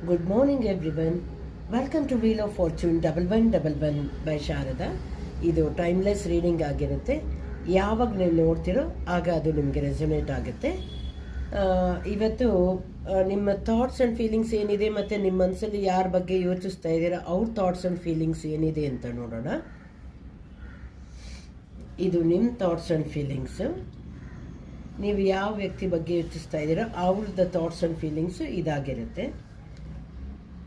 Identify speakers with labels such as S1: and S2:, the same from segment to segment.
S1: Good morning everyone. Welcome to Wheel of Fortune 1111 by Sharada. ಇದು timeless reading ಆಗಿರುತ್ತೆ. ಯಾವಾಗ ನೀವು ನೋಡ್ತಿರೋ ಆಗ ಅದು ನಿಮಗೆ ರೆಸೊನೇಟ್ ಆಗುತ್ತೆ. ಇವತ್ತು ನಿಮ್ಮ ಥಾಟ್ಸ್ ಆ್ಯಂಡ್ ಫೀಲಿಂಗ್ಸ್ ಏನಿದೆ ಮತ್ತು ನಿಮ್ಮ ಮನಸ್ಸಲ್ಲಿ ಯಾರ ಬಗ್ಗೆ ಯೋಚಿಸ್ತಾ ಇದ್ದೀರಾ ಅವ್ರ ಥಾಟ್ಸ್ ಆ್ಯಂಡ್ ಫೀಲಿಂಗ್ಸ್ ಏನಿದೆ ಅಂತ ನೋಡೋಣ. ಇದು ನಿಮ್ಮ ಥಾಟ್ಸ್ ಆ್ಯಂಡ್ ಫೀಲಿಂಗ್ಸು. ನೀವು ಯಾವ ವ್ಯಕ್ತಿ ಬಗ್ಗೆ ಯೋಚಿಸ್ತಾ ಇದ್ದೀರಾ ಅವ್ರದ್ದು ಥಾಟ್ಸ್ ಆ್ಯಂಡ್ ಫೀಲಿಂಗ್ಸು ಇದಾಗಿರುತ್ತೆ.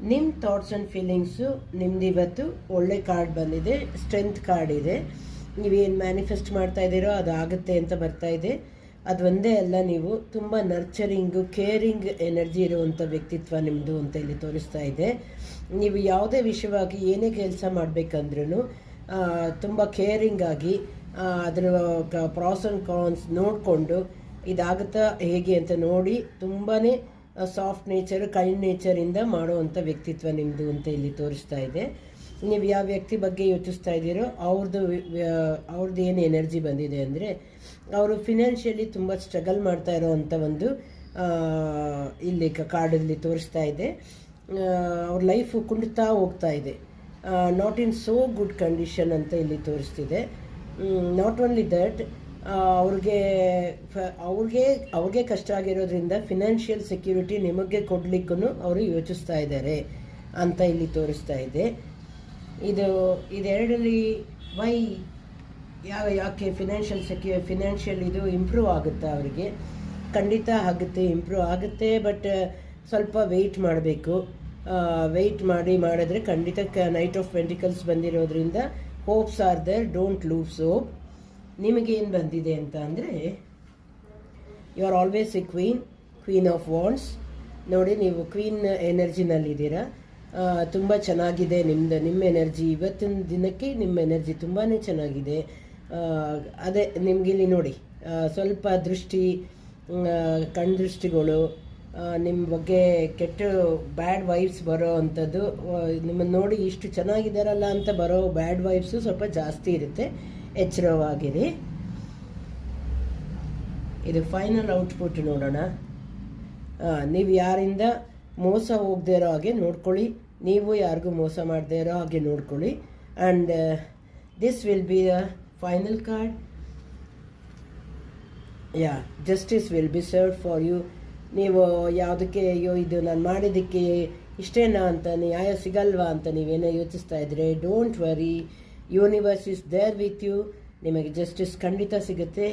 S1: ನಿಮ್ಮ ಥಾಟ್ಸ್ ಆ್ಯಂಡ್ ಫೀಲಿಂಗ್ಸು ನಿಮ್ದು ಇವತ್ತು ಒಳ್ಳೆ ಕಾರ್ಡ್ ಬಂದಿದೆ, ಸ್ಟ್ರೆಂತ್ ಕಾರ್ಡ್ ಇದೆ. ನೀವೇನು ಮ್ಯಾನಿಫೆಸ್ಟ್ ಮಾಡ್ತಾ ಇದ್ದೀರೋ ಅದು ಆಗುತ್ತೆ ಅಂತ ಬರ್ತಾ ಇದೆ. ಅದು ಒಂದೇ ಅಲ್ಲ, ನೀವು ತುಂಬ ನರ್ಚರಿಂಗು ಕೇರಿಂಗ್ ಎನರ್ಜಿ ಇರುವಂಥ ವ್ಯಕ್ತಿತ್ವ ನಿಮ್ಮದು ಅಂತ ಇಲ್ಲಿ ತೋರಿಸ್ತಾ ಇದೆ. ನೀವು ಯಾವುದೇ ವಿಷಯವಾಗಿ ಏನೇ ಕೆಲಸ ಮಾಡಬೇಕಂದ್ರೂ ತುಂಬ ಕೇರಿಂಗ್ ಆಗಿ ಅದರ ಪ್ರಾಸ್ ಆ್ಯಂಡ್ ಕಾನ್ಸ್ ನೋಡಿಕೊಂಡು ಇದಾಗುತ್ತಾ ಹೇಗೆ ಅಂತ ನೋಡಿ ತುಂಬಾ ಸಾಫ್ಟ್ ನೇಚರ್, ಕೈಂಡ್ ನೇಚರಿಂದ ಮಾಡುವಂಥ ವ್ಯಕ್ತಿತ್ವ ನಿಮ್ಮದು ಅಂತ ಇಲ್ಲಿ ತೋರಿಸ್ತಾ ಇದೆ. ನೀವು ಯಾವ ವ್ಯಕ್ತಿ ಬಗ್ಗೆ ಯೋಚಿಸ್ತಾ ಇದ್ದೀರೋ ಅವ್ರದ್ದು ಏನು ಎನರ್ಜಿ ಬಂದಿದೆ ಅಂದರೆ ಅವರು ಫಿನಾನ್ಷಿಯಲಿ ತುಂಬ ಸ್ಟ್ರಗಲ್ ಮಾಡ್ತಾ ಇರೋವಂಥ ಒಂದು ಇಲ್ಲಿ ಕಾರ್ಡಲ್ಲಿ ತೋರಿಸ್ತಾ ಇದೆ. ಅವ್ರ ಲೈಫು ಕುಂಡ್ತಾ ಹೋಗ್ತಾ ಇದೆ, not in so good condition ಅಂತ ಇಲ್ಲಿ ತೋರಿಸ್ತಿದೆ. ನಾಟ್ ಓನ್ಲಿ ದಟ್, ಅವ್ರಿಗೆ ಕಷ್ಟ ಆಗಿರೋದ್ರಿಂದ ಫಿನಾನ್ಷಿಯಲ್ ಸೆಕ್ಯೂರಿಟಿ ನಿಮಗೆ ಕೊಡಲಿಕ್ಕೂ ಅವರು ಯೋಚಿಸ್ತಾ ಇದ್ದಾರೆ ಅಂತ ಇಲ್ಲಿ ತೋರಿಸ್ತಾ ಇದೆ. ಇದೆರಡರಲ್ಲಿ ಯಾಕೆ ಫಿನಾನ್ಷಿಯಲ್ ಇದು ಇಂಪ್ರೂವ್ ಆಗುತ್ತಾ ಅವರಿಗೆ? ಖಂಡಿತ ಆಗುತ್ತೆ, ಇಂಪ್ರೂವ್ ಆಗುತ್ತೆ. ಬಟ್ ಸ್ವಲ್ಪ ವೆಯ್ಟ್ ಮಾಡಬೇಕು. ವೆಯ್ಟ್ ಮಾಡಿದ್ರೆ ಖಂಡಿತ ನೈಟ್ ಆಫ್ ಪೆಂಟಿಕಲ್ಸ್ ಬಂದಿರೋದ್ರಿಂದ hopes are there, don't lose hope. ನಿಮಗೇನು ಬಂದಿದೆ ಅಂತ ಅಂದರೆ you are always a queen of wands. ನೋಡಿ, ನೀವು ಕ್ವೀನ್ ಎನರ್ಜಿನಲ್ಲಿದ್ದೀರಾ. ತುಂಬ ಚೆನ್ನಾಗಿದೆ ನಿಮ್ಮ ಎನರ್ಜಿ. ಇವತ್ತಿನ ದಿನಕ್ಕೆ ನಿಮ್ಮ ಎನರ್ಜಿ ತುಂಬಾ ಚೆನ್ನಾಗಿದೆ. ಅದೇ ನಿಮಗಿಲ್ಲಿ ನೋಡಿ, ಸ್ವಲ್ಪ ಕಣ್ದೃಷ್ಟಿಗಳು ನಿಮ್ಮ ಬಗ್ಗೆ ಕೆಟ್ಟ ಬ್ಯಾಡ್ ವೈಬ್ಸ್ ಬರೋ ಅಂಥದ್ದು, ನಿಮ್ಮನ್ನು ನೋಡಿ ಇಷ್ಟು ಚೆನ್ನಾಗಿದ್ದಾರಲ್ಲ ಅಂತ ಬರೋ ಬ್ಯಾಡ್ ವೈಬ್ಸು ಸ್ವಲ್ಪ ಜಾಸ್ತಿ ಇರುತ್ತೆ. ಎಚ್ಚರವಾಗಿರಿ. ಇದು ಫೈನಲ್ ಔಟ್ಪುಟ್ ನೋಡೋಣ. ನೀವು ಯಾರಿಂದ ಮೋಸ ಹೋಗದೇ ಇರೋ ಹಾಗೆ ನೋಡ್ಕೊಳ್ಳಿ, ನೀವು ಯಾರಿಗೂ ಮೋಸ ಮಾಡದೇ ಇರೋ ಹಾಗೆ ನೋಡ್ಕೊಳ್ಳಿ. And this will be the final card. Justice will be served for you. ನೀವು ಯಾವುದಕ್ಕೆ ಇದು ನಾನು ಮಾಡಿದ್ದಕ್ಕೆ ಇಷ್ಟೇನಾ ಅಂತ ನ್ಯಾಯ ಸಿಗಲ್ವಾ ಅಂತ ನೀವೇನೋ ಯೋಚಿಸ್ತಾ ಇದ್ರೆ, don't worry, universe is there with you. ನಿಮಗೆ ಜಸ್ಟಿಸ್ ಖಂಡಿತ ಸಿಗುತ್ತೆ.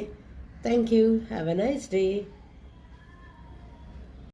S1: Thank you. Have a nice day.